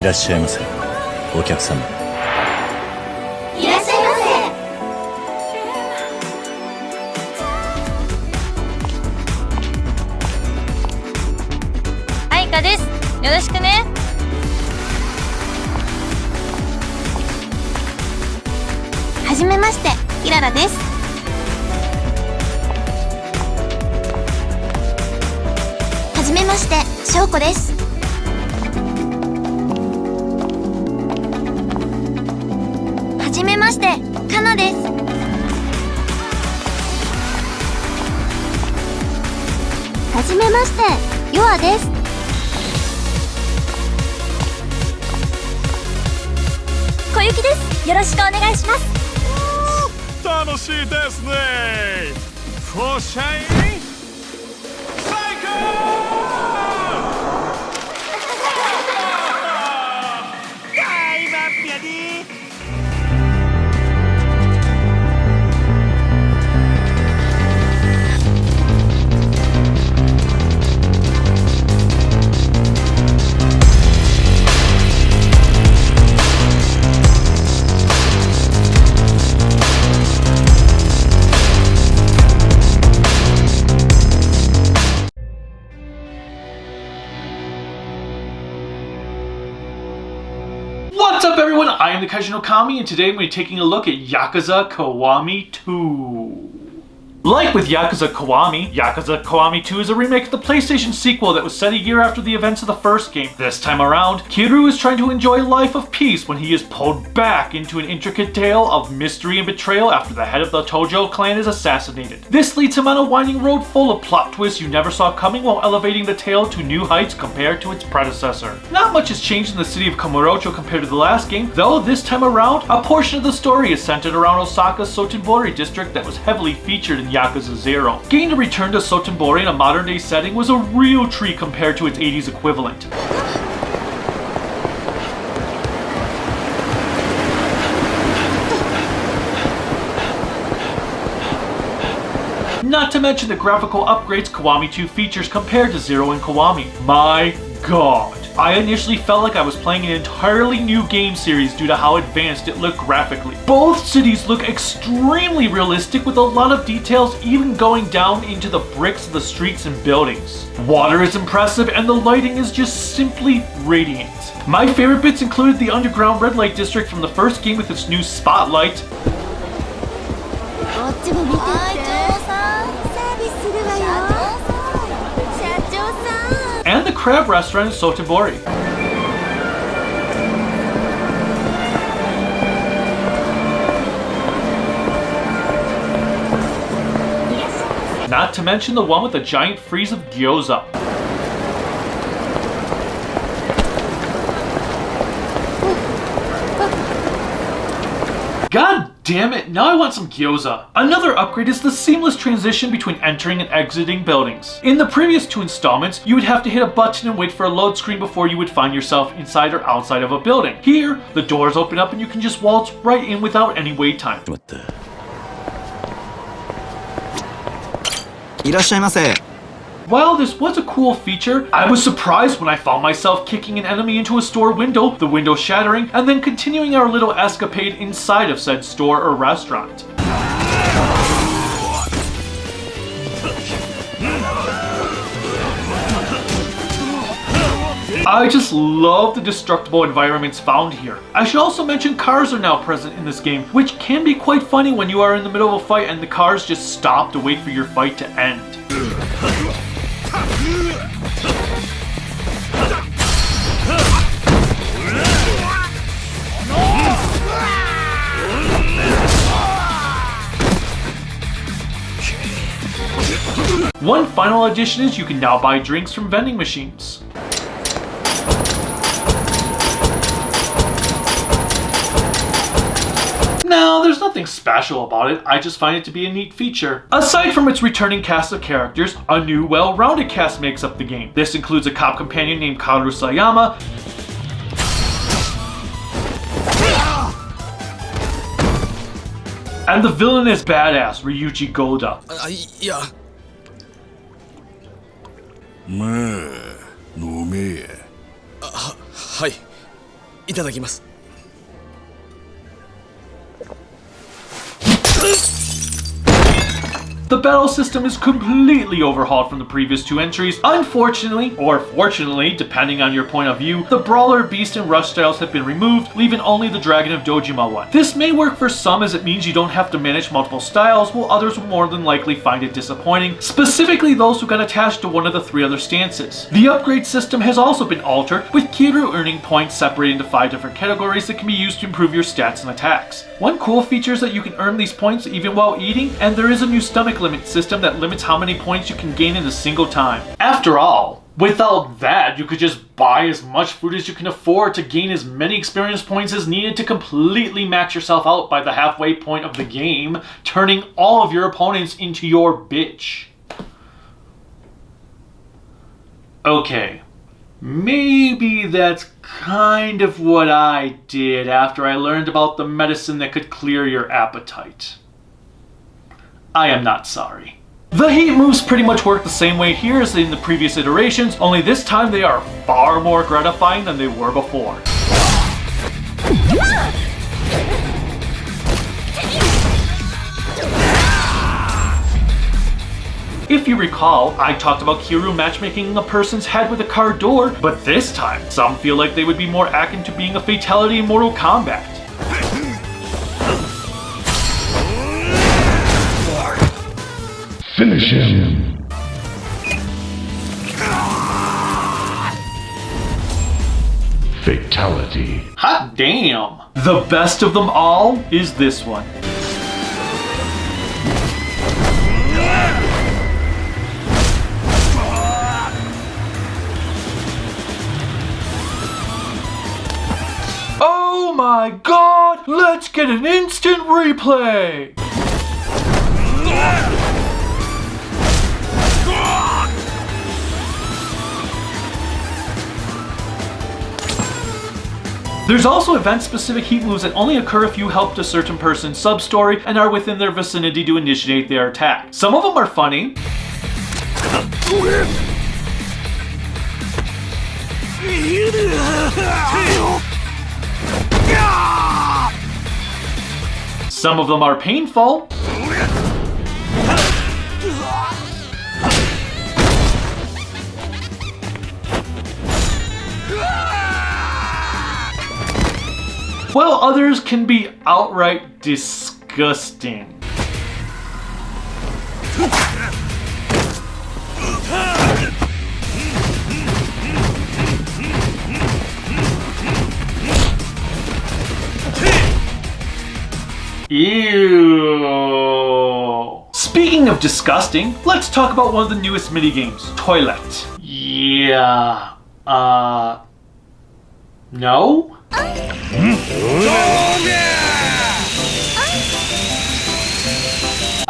いらっしゃいませ、お客様。いらっしゃいませ。あいかです。よろしくね。はじめまして、キララです。はじめまして、ショウコです。はじめまして、カナです。はじめまして、ヨアです。小雪です。よろしくお願いします。楽しいですね。フォーシャイン最高。大マッピアディ。What's up, everyone? I am the Kaiju Kiwami, and today I'm going to be taking a look at Yakuza Kiwami 2. Like with Yakuza Kiwami 2 is a remake of the PlayStation sequel that was set a year after the events of the first game. This time around, Kiryu is trying to enjoy a life of peace when he is pulled back into an intricate tale of mystery and betrayal after the head of the Tojo clan is assassinated. This leads him on a winding road full of plot twists you never saw coming while elevating the tale to new heights compared to its predecessor. Not much has changed in the city of Kamurocho compared to the last game, though this time around, a portion of the story is centered around Osaka's Sotenbori district that was heavily featured in Yakuza 0. Getting to return to Sotenbori in a modern day setting was a real treat compared to its 80s equivalent. Not to mention the graphical upgrades Kiwami 2 features compared to 0 and Kiwami. My god. I initially felt like I was playing an entirely new game series due to how advanced it looked graphically. Both cities look extremely realistic with a lot of details even going down into the bricks of the streets and buildings. Water is impressive and the lighting is just simply radiant. My favorite bits included the underground red light district from the first game with its new spotlight. And the crab restaurant in Sotenbori. Not to mention the one with the giant frieze of gyoza. God damn it, now I want some gyoza. Another upgrade is the seamless transition between entering and exiting buildings. In the previous two installments, you would have to hit a button and wait for a load screen before you would find yourself inside or outside of a building. Here, the doors open up and you can just waltz right in without any wait time. いらっしゃいませ。 While this was a cool feature, I was surprised when I found myself kicking an enemy into a store window, the window shattering, and then continuing our little escapade inside of said store or restaurant. I just love the destructible environments found here. I should also mention cars are now present in this game, which can be quite funny when you are in the middle of a fight and the cars just stop to wait for your fight to end. One final addition is you can now buy drinks from vending machines. No, there's nothing special about it, I just find it to be a neat feature. Aside from its returning cast of characters, a new well-rounded cast makes up the game. This includes a cop companion named Kaoru Sayama, and the villainous badass Ryuji Goda. いや。まあ、飲めや。はい。いただきます。 The battle system is completely overhauled from the previous two entries. Unfortunately, or fortunately, depending on your point of view, the Brawler, Beast, and Rush styles have been removed, leaving only the Dragon of Dojima one. This may work for some as it means you don't have to manage multiple styles, while others will more than likely find it disappointing, specifically those who got attached to one of the 3 other stances. The upgrade system has also been altered, with Kiryu earning points separated into 5 different categories that can be used to improve your stats and attacks. One cool feature is that you can earn these points even while eating, and there is a new stomach limit system that limits how many points you can gain in a single time. After all, without that, you could just buy as much food as you can afford to gain as many experience points as needed to completely max yourself out by the halfway point of the game, turning all of your opponents into your bitch. Okay, maybe that's kind of what I did after I learned about the medicine that could clear your appetite. I am not sorry. The heat moves pretty much work the same way here as in the previous iterations, only this time they are far more gratifying than they were before. If you recall, I talked about Kiryu matchmaking a person's head with a car door, but this time, some feel like they would be more akin to being a fatality in Mortal Kombat. Finish him. Fatality. Hot damn! The best of them all is this one. Oh my god! Let's get an instant replay! There's also event-specific heat moves that only occur if you helped a certain person's sub-story and are within their vicinity to initiate their attack. Some of them are funny. Some of them are painful. While others can be outright disgusting. Ew. Speaking of disgusting, let's talk about one of the newest minigames, Toilet. Yeah, no?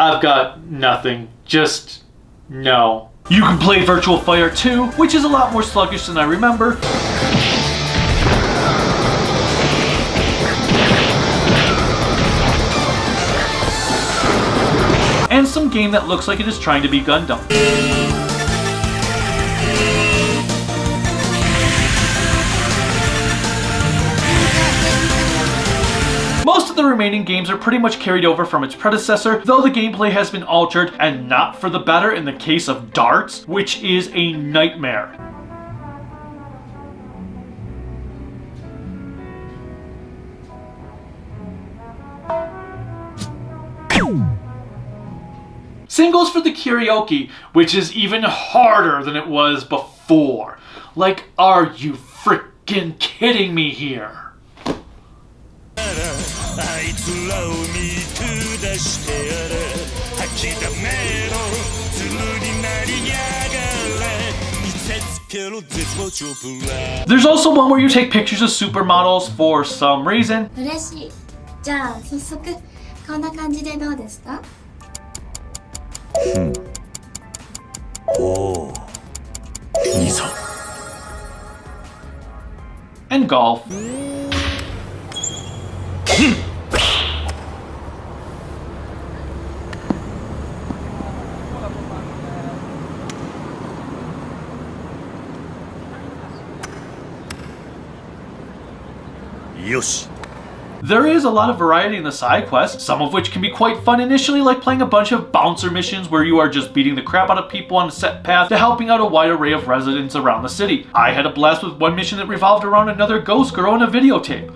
I've got nothing. Just no. You can play Virtual Fire 2, which is a lot more sluggish than I remember. And some game that looks like it is trying to be Gundam. Most of the remaining games are pretty much carried over from its predecessor, though the gameplay has been altered, and not for the better in the case of darts, which is a nightmare. Same goes for the karaoke, which is even harder than it was before. Like, are you freaking kidding me here? There's also one where you take pictures of supermodels for some reason. 嬉しい。じゃあ早速こんな感じでどうですか？ And golf. よし。 There is a lot of variety in the side quests, some of which can be quite fun initially, like playing a bunch of bouncer missions where you are just beating the crap out of people on a set path to helping out a wide array of residents around the city. I had a blast with one mission that revolved around another ghost girl in a videotape.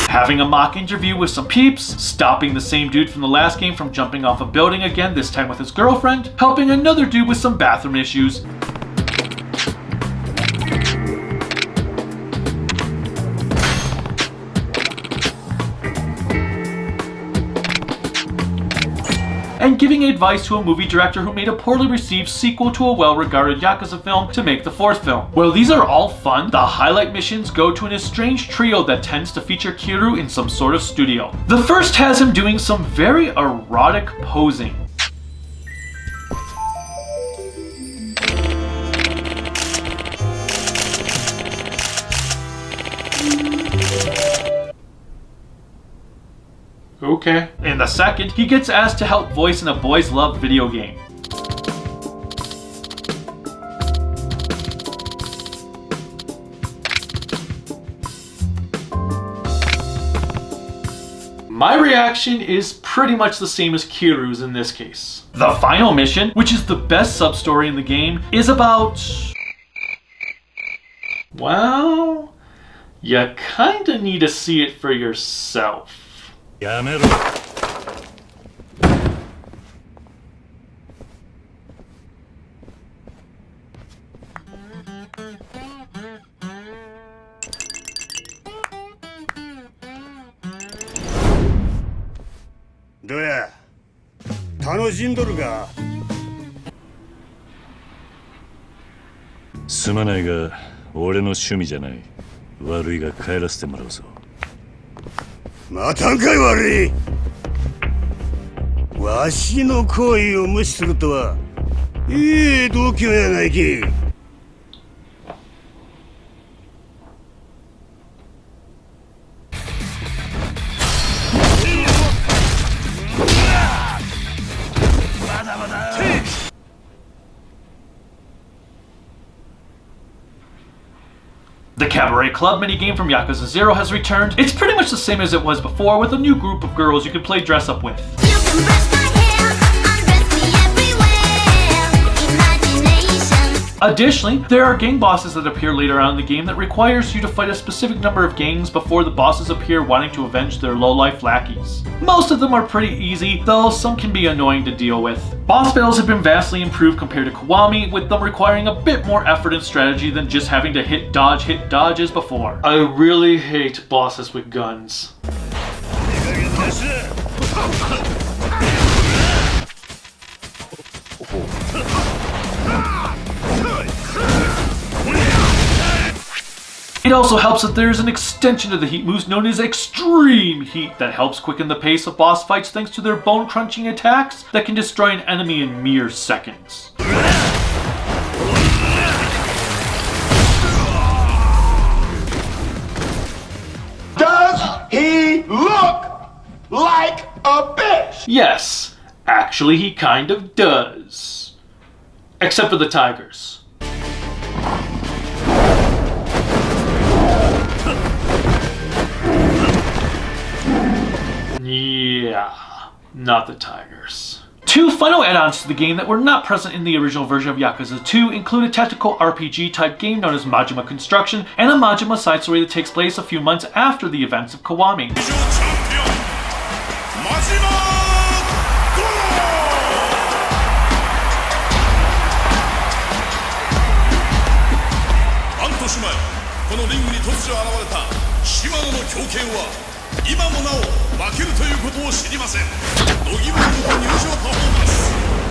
Having a mock interview with some peeps, stopping the same dude from the last game from jumping off a building again, this time with his girlfriend, helping another dude with some bathroom issues, and giving advice to a movie director who made a poorly received sequel to a well-regarded Yakuza film to make the fourth film. While these are all fun, the highlight missions go to an estranged trio that tends to feature Kiryu in some sort of studio. The first has him doing some very erotic posing. Okay. In the second, he gets asked to help voice in a boys love video game. My reaction is pretty much the same as Kiryu's in this case. The final mission, which is the best sub-story in the game, is about... well, you kinda need to see it for yourself. やめろ。どや、楽しんどるか。すまないが、俺の趣味じゃない。悪いが帰らせてもらうぞ。 またんかい悪い。わしの行為を無視するとは、いい度胸やないき。まだまだ。 The Cabaret Club minigame from Yakuza 0 has returned. It's pretty much the same as it was before, with a new group of girls you can play dress up with. You can brush my hair, undress me everywhere. Imagination. Additionally, there are gang bosses that appear later on in the game that requires you to fight a specific number of gangs before the bosses appear wanting to avenge their low-life lackeys. Most of them are pretty easy, though some can be annoying to deal with. Boss battles have been vastly improved compared to Kiwami, with them requiring a bit more effort and strategy than just having to hit dodge as before. I really hate bosses with guns. It also helps that there's an extension to the heat moves known as Extreme Heat that helps quicken the pace of boss fights thanks to their bone-crunching attacks that can destroy an enemy in mere seconds. Does he look like a bitch? Yes, actually he kind of does. Except for the tigers. Yeah, not the tigers. Two final add-ons to the game that were not present in the original version of Yakuza 2 include a tactical RPG type game known as Majima Construction and a Majima side story that takes place a few months after the events of Kiwami.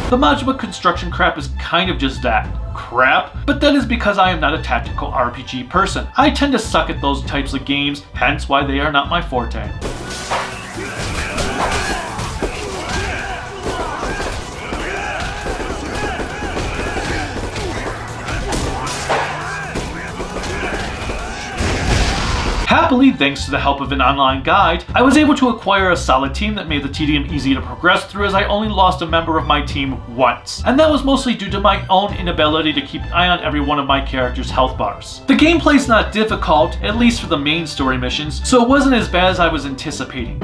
The Majima Construction crap is kind of just that, crap, but that is because I am not a tactical RPG person. I tend to suck at those types of games, hence why they are not my forte. Happily, thanks to the help of an online guide, I was able to acquire a solid team that made the tedium easy to progress through, as I only lost a member of my team once. And that was mostly due to my own inability to keep an eye on every one of my character's health bars. The gameplay's not difficult, at least for the main story missions, so it wasn't as bad as I was anticipating.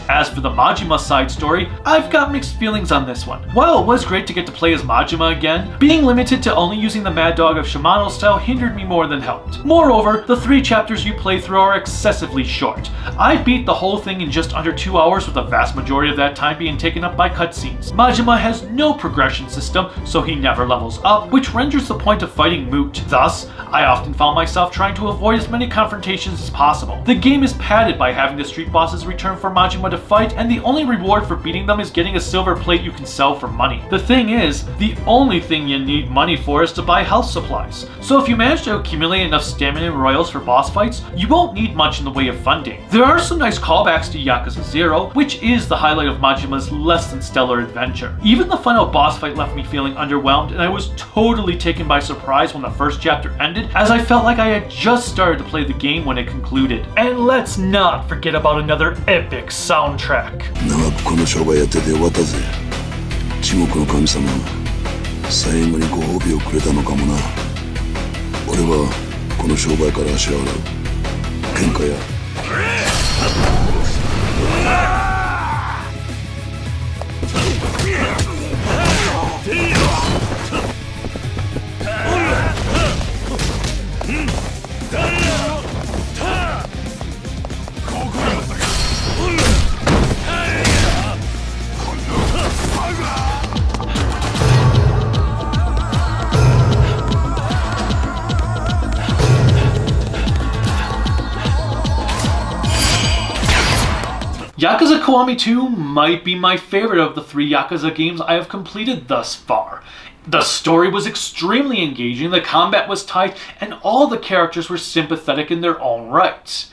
As for the Majima side story, I've got mixed feelings on this one. While it was great to get to play as Majima again, being limited to only using the Mad Dog of Shimano style hindered me more than helped. Moreover, the 3 chapters you play through are excessively short. I beat the whole thing in just under 2 hours, with the vast majority of that time being taken up by cutscenes. Majima has no progression system, so he never levels up, which renders the point of fighting moot. Thus, I often found myself trying to avoid as many confrontations as possible. The game is padded by having the street bosses return for Majima to fight, and the only reward for beating them is getting a silver plate you can sell for money. The thing is, the only thing you need money for is to buy health supplies. So if you manage to accumulate enough stamina and royals for boss fights, you won't need much in the way of funding. There are some nice callbacks to Yakuza 0, which is the highlight of Majima's less than stellar adventure. Even the final boss fight left me feeling underwhelmed, and I was totally taken by surprise when the first chapter ended, as I felt like I had just started to play the game when it concluded. And let's not forget about another epic soundtrack. 長くこの商売やっててよかったぜ。地獄の神様、最後にご褒美をくれたのかもな。俺はこの商売から足を洗う。喧嘩や。Yakuza Kiwami 2 might be my favorite of the 3 Yakuza games I have completed thus far. The story was extremely engaging, the combat was tight, and all the characters were sympathetic in their own rights.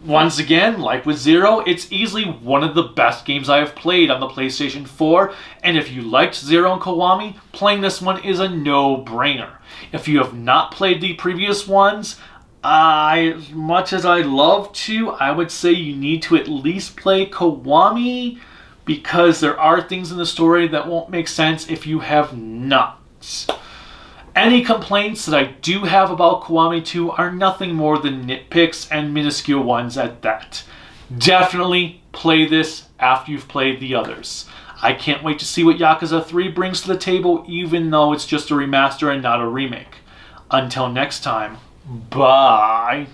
Once again, like with Zero, it's easily one of the best games I have played on the PlayStation 4, and if you liked Zero and Kiwami, playing this one is a no-brainer. If you have not played the previous ones, as much as I'd love to, I would say you need to at least play Kiwami, because there are things in the story that won't make sense if you have not. Any complaints that I do have about Kiwami 2 are nothing more than nitpicks, and minuscule ones at that. Definitely play this after you've played the others. I can't wait to see what Yakuza 3 brings to the table, even though it's just a remaster and not a remake. Until next time, bye.